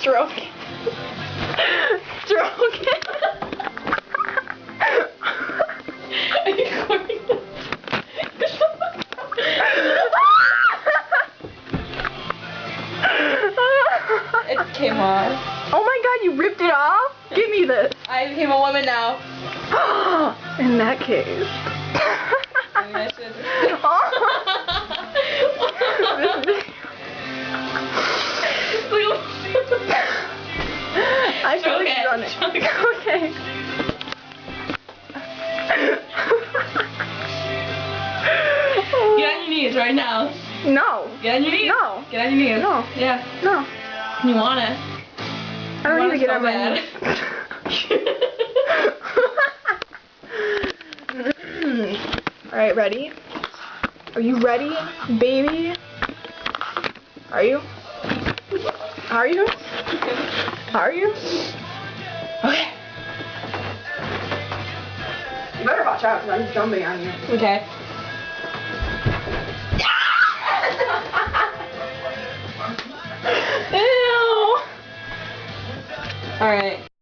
Stroke it. Stroke it. Are you going to... It came off. Oh my god, you ripped it off? Give me this. I became a woman now. In that case. Maybe I should. I feel like Okay. she's on it. Okay. Get on your knees right now. No. Get on your knees. No. Get on your knees. No. Yeah. No. You want it. I don't You need to get want on my it knees. Alright, ready? Are you ready, baby? Are you? Are you? Are you? Okay. You better watch out because I'm jumping on you. Okay. Ew! Alright.